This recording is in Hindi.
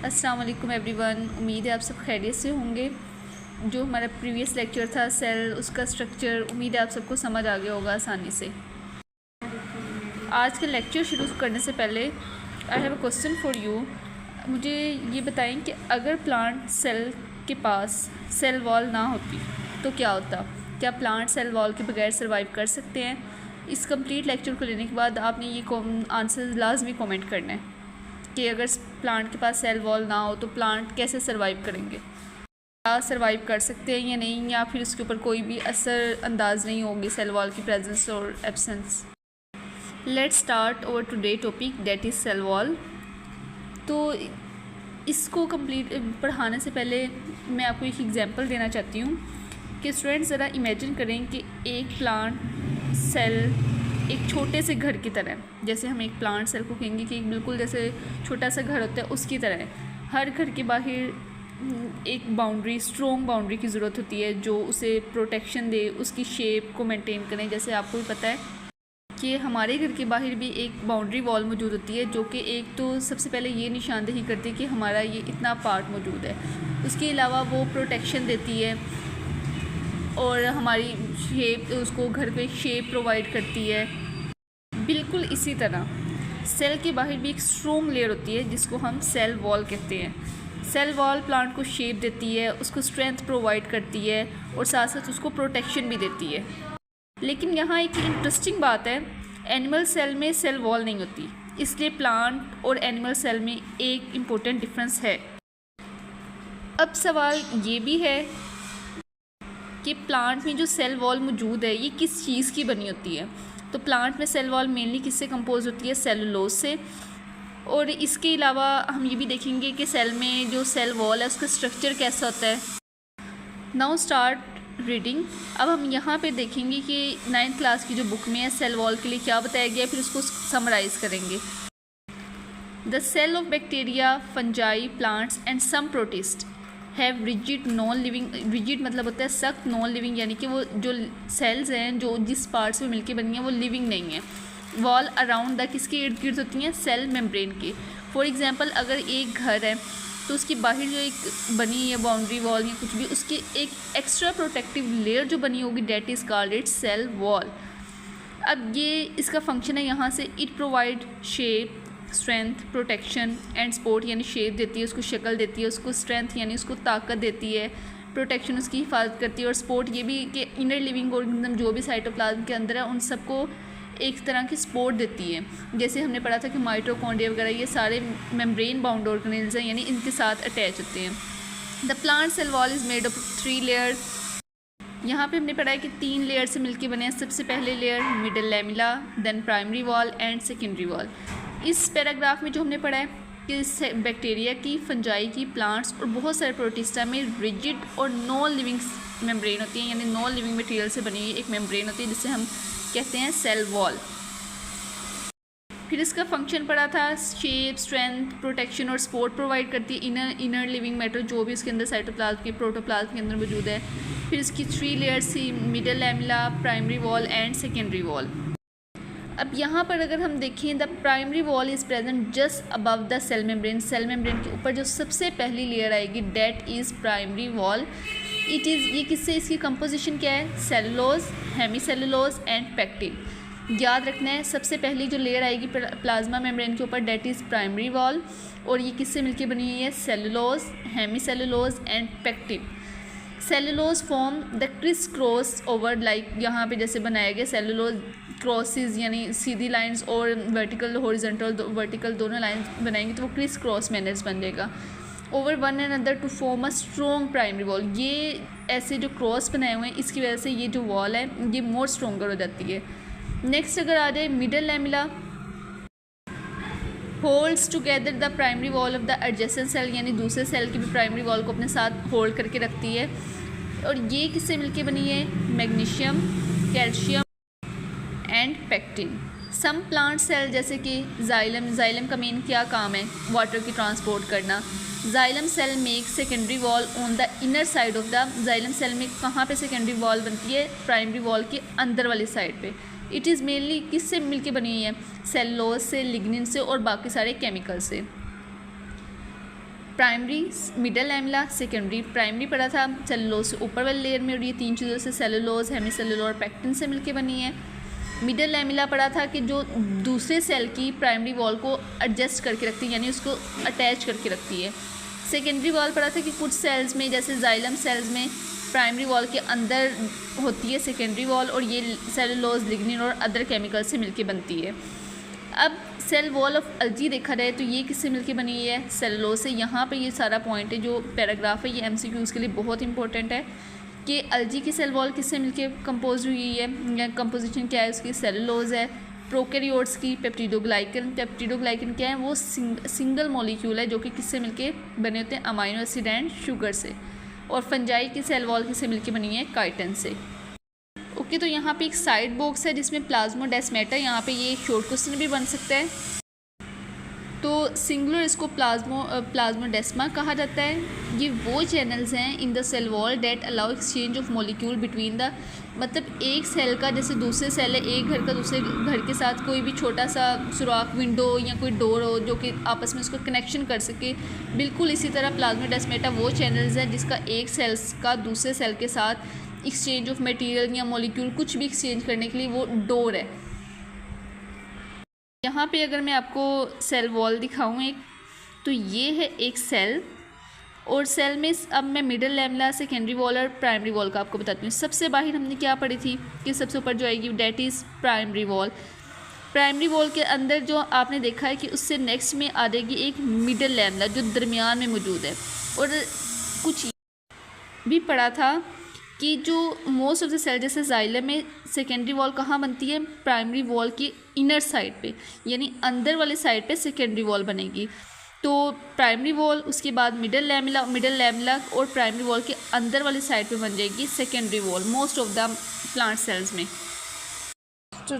अस्सलाम वालेकुम एवरीवन। उम्मीद है आप सब खैरियत से होंगे। जो हमारा प्रीवियस लेक्चर था सेल, उसका स्ट्रक्चर, उम्मीद है आप सबको समझ आ गया होगा आसानी से। आज के लेक्चर शुरू करने से पहले I have a question for you. मुझे ये बताएं कि अगर प्लांट सेल के पास सेल वॉल ना होती तो क्या होता? क्या प्लांट सेल वॉल के बगैर सर्वाइव कर सकते हैं? इस कंप्लीट लेक्चर को लेने के बाद आपने ये आंसर लाजमी कमेंट करना है कि अगर प्लांट के पास सेल वॉल ना हो तो प्लांट कैसे सर्वाइव करेंगे, क्या सर्वाइव कर सकते हैं या नहीं, या फिर उसके ऊपर कोई भी असर अंदाज नहीं होगी सेल वॉल की प्रेजेंस और absence. Let's start over today topic that is cell wall. तो इसको कंप्लीट पढ़ाने से पहले मैं आपको एक एग्जांपल देना चाहती हूँ कि स्टूडेंट्स ज़रा इमेजिन करें कि एक प्लांट सेल एक छोटे से घर की तरह, जैसे हम एक प्लांट सेल को कहेंगे कि बिल्कुल जैसे छोटा सा घर होता है उसकी तरह हर घर के बाहर एक बाउंड्री, स्ट्रॉन्ग बाउंड्री की ज़रूरत होती है जो उसे प्रोटेक्शन दे, उसकी शेप को मेंटेन करें। जैसे आपको भी पता है कि हमारे घर के बाहर भी एक बाउंड्री वॉल मौजूद होती है जो कि एक तो सबसे पहले ये निशानदेही करती है कि हमारा ये इतना पार्ट मौजूद है, उसके अलावा वो प्रोटेक्शन देती है और हमारी शेप, उसको घर को एक शेप प्रोवाइड करती है। बिल्कुल इसी तरह सेल के बाहर भी एक स्ट्रॉन्ग लेयर होती है जिसको हम सेल वॉल कहते हैं। सेल वॉल प्लांट को शेप देती है, उसको स्ट्रेंथ प्रोवाइड करती है और साथ साथ उसको प्रोटेक्शन भी देती है। लेकिन यहाँ एक इंटरेस्टिंग बात है, एनिमल सेल में सेल वॉल नहीं होती, इसलिए प्लांट और एनिमल सेल में एक इम्पोर्टेंट डिफरेंस है। अब सवाल ये भी है कि प्लांट में जो सेल वॉल मौजूद है ये किस चीज़ की बनी होती है। तो प्लांट में सेल वॉल मेनली किससे कंपोज होती है? सेलुलोज से। और इसके अलावा हम ये भी देखेंगे कि सेल में जो सेल वॉल है उसका स्ट्रक्चर कैसा होता है। Now start reading. अब हम यहाँ पे देखेंगे कि 9th क्लास की जो बुक में है सेल वॉल के लिए क्या बताया गया है, फिर उसको समराइज़ करेंगे। The cell of bacteria, fungi, plants and some protist have rigid non living. Rigid मतलब होता है सख्त, नॉन लिविंग यानी कि वो जो सेल्स हैं जो जिस पार्ट्स में मिलके बनी हैं वो लिविंग नहीं है। वॉल अराउंड द किसके इर्द गिर्द होती हैं? सेल मेम्ब्रेन के। फॉर एग्जांपल अगर एक घर है तो उसकी बाहर जो एक बनी है बाउंड्री वॉल या कुछ भी, उसकी एक एक्स्ट्रा प्रोटेक्टिव लेयर जो बनी होगी that is called it cell wall. अब ये इसका फंक्शन है यहाँ से, it provide shape, strength, protection and support यानी शेप देती है, उसको शक्ल देती है, उसको स्ट्रेंथ यानी उसको ताकत देती है, प्रोटेक्शन उसकी हिफाजत करती है, और सपोर्ट ये भी कि इनर लिविंग ऑर्गेनिज्म जो भी साइटोप्लाज्म के अंदर है उन सबको एक तरह की सपोर्ट देती है। जैसे हमने पढ़ा था कि माइटोकॉन्ड्रिया वगैरह ये सारे मेम्ब्रेन बाउंड ऑर्गेनिज्म हैं यानी इनके साथ अटैच होते हैं। The plant cell wall is made of 3 layer. यहाँ पे हमने पढ़ा है कि 3 लेयर से मिलके बने हैं। सबसे पहले layer middle lamella, then primary wall and secondary wall. इस पैराग्राफ में जो हमने पढ़ा है कि बैक्टीरिया की, फंजाई की, प्लांट्स और बहुत सारे प्रोटिस्टा में रिजिड और नॉन लिविंग मेम्ब्रेन होती है यानी नॉन लिविंग मटेरियल से बनी हुई एक मेम्ब्रेन होती है जिसे हम कहते हैं सेल वॉल। फिर इसका फंक्शन पढ़ा था, शेप, स्ट्रेंथ, प्रोटेक्शन और सपोर्ट प्रोवाइड करती है इनर लिविंग मैटर जो भी इसके अंदर साइटोप्लाज्म के, प्रोटोप्लाज्म के अंदर मौजूद है। फिर इसकी 3 लेयर्स थी, middle lamella, primary wall and secondary wall. अब यहाँ पर अगर हम देखें, the primary wall is present just above the cell membrane. Cell membrane के ऊपर जो सबसे पहली लेयर आएगी that is primary wall. It is, ये किससे, इसकी कंपोजिशन क्या है? Cellulose, hemicellulose and pectin. याद रखना है सबसे पहली जो लेयर आएगी प्लाज्मा मेम्ब्रेन के ऊपर डेट इज़ प्राइमरी वॉल, और ये किससे मिलकर बनी हुई है? Cellulose, hemicellulose and pectin. Cellulose form the criss cross over, like यहाँ पे जैसे बनाया गया सेलुलोज क्रॉसेस यानी सीधी लाइंस और वर्टिकल, हॉरिजॉन्टल, वर्टिकल दोनों लाइंस बनाएंगे तो वो क्रिस क्रॉस मैनर्स बन जाएगा over one and other to form a strong primary wall. ये ऐसे जो क्रॉस बनाए हुए हैं इसकी वजह से ये जो वॉल है ये मोर स्ट्रॉन्गर हो जाती है। नेक्स्ट अगर आ जाए middle lamella, holds together the primary wall of the adjacent cell यानी दूसरे सेल की भी प्राइमरी वॉल को अपने साथ होल्ड करके रखती है। और ये किससे मिलके बनी है? Magnesium, calcium and pectin. Some plant cell जैसे कि जाइलम का मेन क्या काम है? वाटर की ट्रांसपोर्ट करना। Xylem cell make secondary wall on the inner side of the. Xylem cell में कहाँ पे सेकेंडरी वॉल बनती है? प्राइमरी वॉल के अंदर वाली साइड पे। इट इज़ मेनली किससे मिलके बनी हुई है? सेलुलोज से, लिग्निन से और बाकी सारे केमिकल से। Primary, middle lamella, secondary. Primary पढ़ा था सेलुलोज से ऊपर वाली लेयर में, और ये 3 चीज़ों से सेलुलोज, हेमीसेलुलर और पैक्टिन से मिलके बनी है। मिडल लैमेला पढ़ा था कि जो दूसरे सेल की प्राइमरी वॉल को एडजस्ट करके रखती है, यानी उसको अटैच करके रखती है। सेकेंडरी वॉल पढ़ा था कि कुछ सेल्स में, जैसे जाइलम सेल्स में, प्राइमरी वॉल के अंदर होती है सेकेंडरी वॉल, और ये सेलुलोज, लिग्निन और अदर केमिकल से मिलके बनती है। अब सेल वॉल ऑफ अल्गी देखा जाए तो ये किससे मिलके बनी हुई है? सेलुलोज से। यहाँ पे ये सारा पॉइंट है, जो पैराग्राफ है ये MCQs के लिए बहुत इंपॉर्टेंट है कि अल्गी की सेल वॉल किससे मिलके कंपोज हुई है, या कंपोजिशन क्या है उसकी? सेलुलोज है। प्रोकैरियोट्स की पेप्टिडोग्लाइकन। पेप्टिडोग्लाइकन क्या है? वो सिंगल मॉलिक्यूल है जो कि किससे मिलके बने होते हैं? अमाइनो एसिड एंड शुगर से। और फंजाई की सेल वॉल किससे मिलके बनी है? काइटिन से। ओके, तो यहाँ पे एक साइड बॉक्स है जिसमें प्लाज्मोडेस्माटा, यहाँ पे ये शॉर्ट क्वेश्चन भी बन सकता है। तो सिंगुलर इसको प्लाज्मोडेस्मा कहा जाता है। ये वो चैनल्स हैं in the cell wall that allow exchange of molecule between the, मतलब एक सेल का, जैसे दूसरे सेल है, एक घर का दूसरे घर के साथ कोई भी छोटा सा सुराख, विंडो या कोई डोर हो जो कि आपस में उसको कनेक्शन कर सके, बिल्कुल इसी तरह प्लाज्मोडेस्माटा वो चैनल्स हैं जिसका एक सेल्स का दूसरे सेल के साथ एक्सचेंज ऑफ मटेरियल या मॉलिक्यूल कुछ भी एक्सचेंज करने के लिए वो डोर है। यहाँ पे अगर मैं आपको सेल वॉल दिखाऊँ एक, तो ये है एक सेल, और सेल में अब मैं मिडल लैमेला, सेकेंडरी वॉल और प्राइमरी वॉल का आपको बताती हूँ। सबसे बाहर हमने क्या पढ़ी थी कि सबसे ऊपर जो आएगी that is primary wall. Primary wall के अंदर जो आपने देखा है कि उससे नेक्स्ट में आ जाएगी एक मिडल लैमेला जो दरमियान में मौजूद है। और कुछ भी पढ़ा था कि जो मोस्ट ऑफ द सेल, जैसे जाइलम में सेकेंडरी वॉल कहाँ बनती है? प्राइमरी वॉल की इनर साइड पे, यानी अंदर वाली साइड पे सेकेंडरी वॉल बनेगी। तो प्राइमरी वॉल, उसके बाद मिडल लैमेला और प्राइमरी वॉल के अंदर वाली साइड पे बन जाएगी secondary wall most of the plant cells में। तो